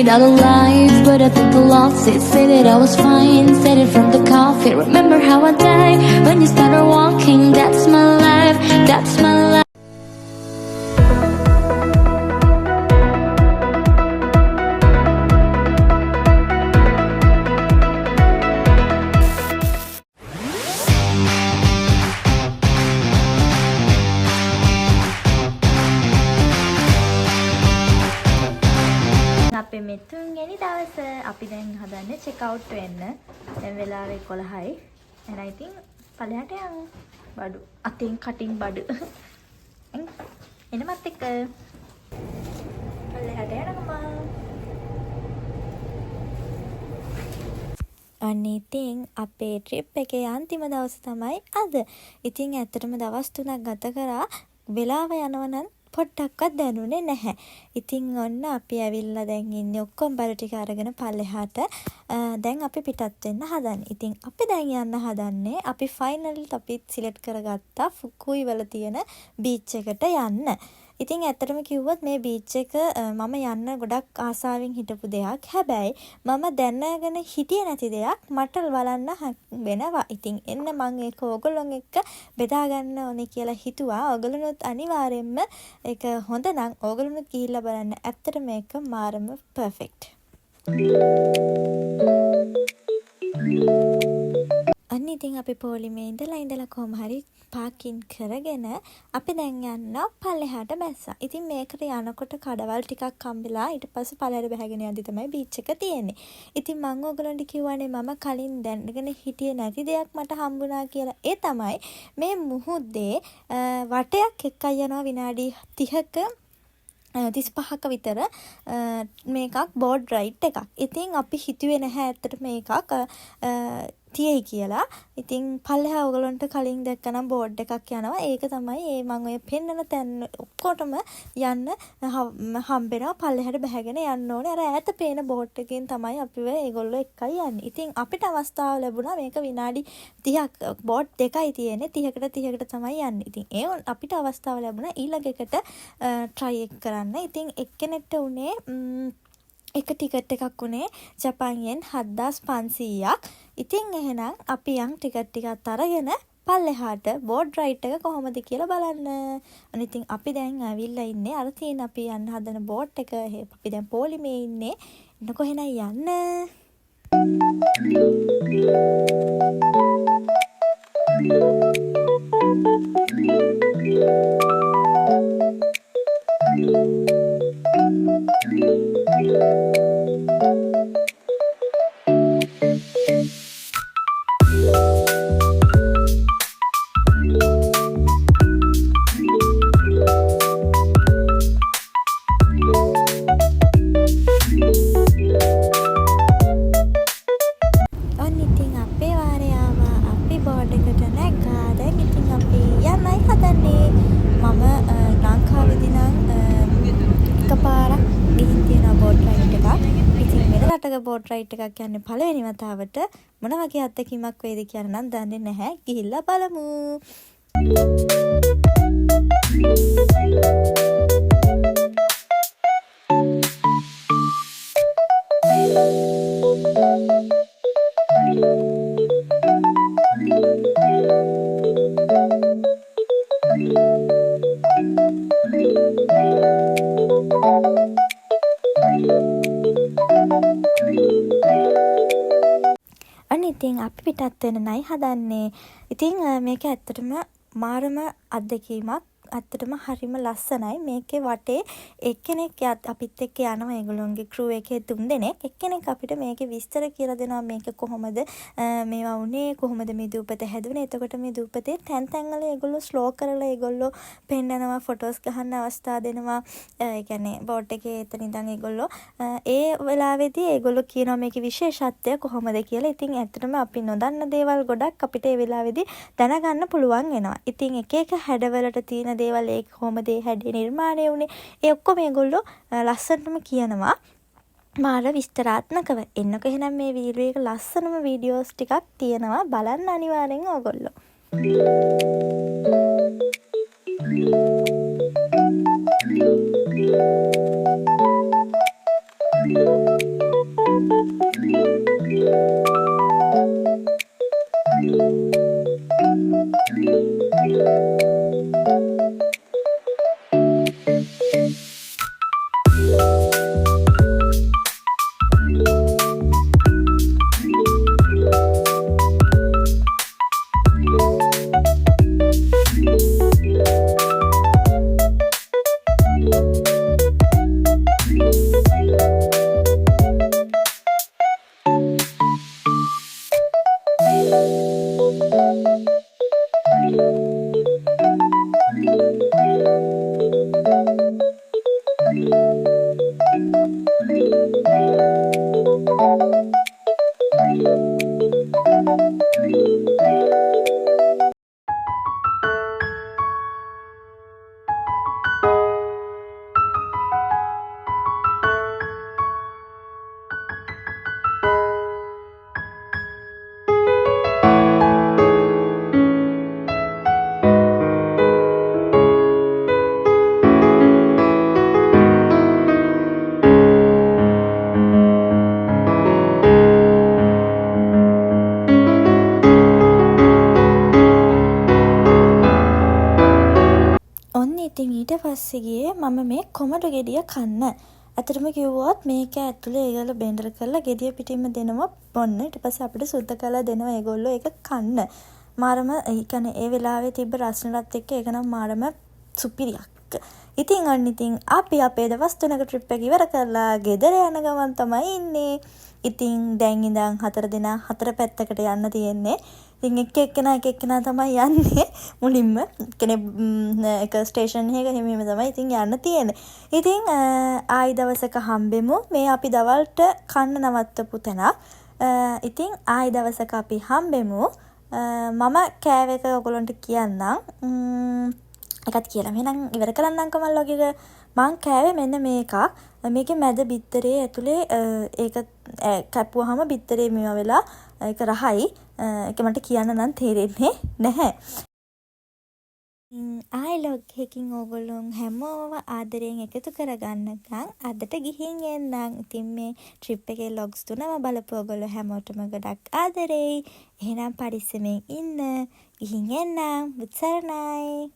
it all alive, but I think I lost it. Say that I was fine, said it from the coffee. Remember how I died when you started walking. That's my life, that's my life. අපේ මේ තුන්වෙනි දවස අපි දැන් හදන්නේ check out වෙන්න. දැන් වෙලාව 11යි. and I think පළයට යමු. බඩු අතින් කටින් බඩු. එනමත් එක්ක පළයට යනවා. අනේ ඉතින් අපේ ට්‍රිප් එකේ අන්තිම දවස තමයි අද. ඉතින් ඇත්තටම දවස් 3ක් ගත කරා. වෙලාව යනවා නම් පොඩ්ඩක්වත් දැනුනේ නැහැ. ඉතින් ඔන්න අපි ඇවිල්ලා දැන් ඉන්නේ ඔක්කොම බර ටික අරගෙන පල්ලෙහාට. දැන් අපි පිටත් වෙන්න හදන්නේ. ඉතින් අපි දැන් යන්න හදන්නේ අපි ෆයිනල්ට අපි සිලෙක්ට් කරගත්තා ෆුකුයි වල තියෙන බීච් එකට යන්න. ඉතින් ඇත්තටම කිව්වොත් මේ බීච් එක මම යන්න ගොඩක් ආසාවෙන් හිටපු දෙයක්. හැබැයි මම දැනගෙන හිටියේ නැති දෙයක් මට බලන්න වෙනවා. ඉතින් එන්න මම ඒක ඕගොල්ලොන් එක්ක බෙදා ගන්න ඕනේ කියලා හිතුවා. ඕගොල්ලොත් අනිවාර්යෙන්ම ඒක හොඳ නම් ඕගොල්ලොත් ගිහිල්ලා බලන්න. ඇත්තට මේක මාරම පර්ෆෙක්ට්. අන්න ඉතින් අපි පොලිමේ ඉඳලා කොහොම හරි පාකින් කරගෙන අපි දැන් යන්න පල්ලෙහාට බැස්සා. ඉතින් මේකට යනකොට කඩවල් ටිකක් හම්බෙලා ඊට පස්සේ පල්ලෙහාට බහගෙන යද්දි තමයි බීච් එක තියෙන්නේ. ඉතින් මම ඕගලන්ට කිව්වනේ මම කලින් දැනගෙන හිටියේ නැති දෙයක් මට හම්බුණා කියලා. ඒ තමයි මේ මුහුදේ වටයක් එක්කයි යනවා විනාඩි 30ක 35ක විතර මේකක් බෝඩ් රයිඩ් එකක්. ඉතින් අපි හිතුවේ නැහැ ඇත්තට මේකක් තියෙයි කියලා. ඉතින් පල්ලෙහා ඔයගලන්ට කලින් දැක්කනම් බෝඩ් එකක් යනවා. ඒක තමයි මම ඔය පෙන්නන තැන් ඔක්කොටම යන්න හම්බෙනවා. පල්ලෙහාට බහගෙන යන්න ඕනේ. අර ඈත පේන බෝඩ් එකෙන් තමයි අපිව ඒගොල්ලෝ එක්කයි යන්නේ. ඉතින් අපිට අවස්ථාව ලැබුණා මේක විනාඩි 30ක් බෝඩ් දෙකයි තියෙන්නේ. 30කට තමයි යන්නේ. ඉතින් ඒ අපිට අවස්ථාව ලැබුණා ඊළඟ එකට try එක කරන්න. ඉතින් එක්කෙනෙක්ට උනේ එක ටිකට් එකක් උනේ ජපාන් යෙන් 7500ක්. ඉතින් එහෙනම් අපි යන් ටිකට් ටිකක් අරගෙන පල්ලෙහාට බෝඩ් රයිඩ් එක කොහොමද කියලා බලන්න. අනේ ඉතින් අපි දැන් ඇවිල්ලා ඉන්නේ අර තියෙන අපි යන්න හදන බෝඩ් එක. අපි දැන් පොලිමේ ඉන්නේ. එන්නකො එහෙනම් යන්න. බෝඩ් රයිඩ් එකක් යන්නේ පළවෙනි වතාවට. මොන වගේ අත්දැකීමක් වේද කියලා නම් දන්නේ නැහැ. ගිහිල්ලා බලමු. ඉතින් අපි පිටත් වෙන නයි හදන්නේ. ඉතින් මේක ඇත්තටම මාරම අත්දැකීමක්. ඇත්තටම හරිම ලස්සනයි. මේකේ වටේ එක්කෙනෙක් අපිත් එක්ක යනවා. ඒගොල්ලොන්ගේ ක්‍රූ එකේ 3 දෙනෙක්. එක්කෙනෙක් අපිට මේකේ විස්තර කියලා දෙනවා. මේක කොහොමද මේවා උනේ, කොහොමද මේ දූපත හැදුනේ. එතකොට මේ දූපතේ තැන් වල ඒගොල්ලෝ ස්ලෝ කරලා ඒගොල්ලෝ පෙන්නනවා, ෆොටෝස් ගහන්න අවස්ථා දෙනවා. ඒ කියන්නේ බෝට් එකේ එතන ඉඳන් ඒගොල්ලෝ ඒ වෙලාවේදී ඒගොල්ලෝ කියනවා මේකේ විශේෂත්වය කොහොමද කියලා. ඉතින් ඇත්තටම අපි නොදන්න දේවල් ගොඩක් අපිට ඒ වෙලාවේදී දැනගන්න පුළුවන් වෙනවා. ඉතින් එක එක හැඩවලට තියෙන දේවල් ඒක කොහොමද ඒ හැඩේ නිර්මාණය වුනේ ඒ ඔක්කොම මේගොල්ලෝ ලස්සනටම කියනවා මාර විස්තරාත්මකව. එන්නකො එහෙනම් මේ වීඩියෝ එක ලස්සනම වීඩියෝස් ටිකක් තියෙනවා බලන්න අනිවාර්යෙන් ඕගොල්ලෝ. Thank you. ඔන්න ඉතින් ඊට පස්සේ ගියේ මම මේ කොමඩු ගෙඩිය කන්න. ඇත්තටම කිව්වොත් මේක ඇතුලේ ඒගොල්ලෝ බෙන්ඩර් කරලා ගෙඩිය පිටින්ම දෙනවා බොන්න. ඊට පස්සේ අපිට සුද්ධ කරලා දෙනවා ඒගොල්ලෝ ඒක කන්න. මාරම ඒ කියන්නේ ඒ වෙලාවේ තිබ්බ රසනලත් එක්ක ඒක නම් මාරම සුපිරියක්. ඉතින් ඔන්න ඉතින් අපි අපේ දවස් 3ක ට්‍රිප් එක ඉවර කරලා ගෙදර යන ගමන් තමයි ඉන්නේ. ඉතින් දැන් ඉඳන් 4 දෙනා 4 පැත්තකට යන්න තියෙන්නේ. ඉතින් එක එක්කෙනා තමයි යන්නේ මුලින්ම කෙනෙක් එක ස්ටේෂන් එකක හිමීම තමයි ඉතින් යන්න තියෙන්නේ. ඉතින් ආයි දවසක හම්බෙමු. මේ අපි දවල්ට කන්න නවත්තපු තැන. ඉතින් ආයි දවසක අපි හම්බෙමු. මම කෑව එක ඔයගොල්ලන්ට කියන්නම්. එකත් කියලා. එහෙනම් ඉවර කරන්නම්කෝ මල්ලෝගේ. මං කෑවේ මෙන්න මේක. මේකේ මැද බිත්තරේ ඇතුලේ ඒක කැපුවාම බිත්තරේ මේවා වෙලා ඒක රහයි. ඒක මට කියන්න නම් තේරෙන්නේ නැහැ. ආයි ලොග් එකකින් ඕගොල්ලෝ හැමෝම ආදරයෙන් එකතු කරගන්නකම් අදට ගිහින් එන්නම්. ඉතින් මේ ට්‍රිප් එකේ ලොග්ස් තුනම බලපු ඕගොල්ලෝ හැමෝටම ගොඩක් ආදරෙයි. එහෙනම් පරිස්සමෙන් ඉන්න. ගිහින් එන්නම්. බුත් සරණයි.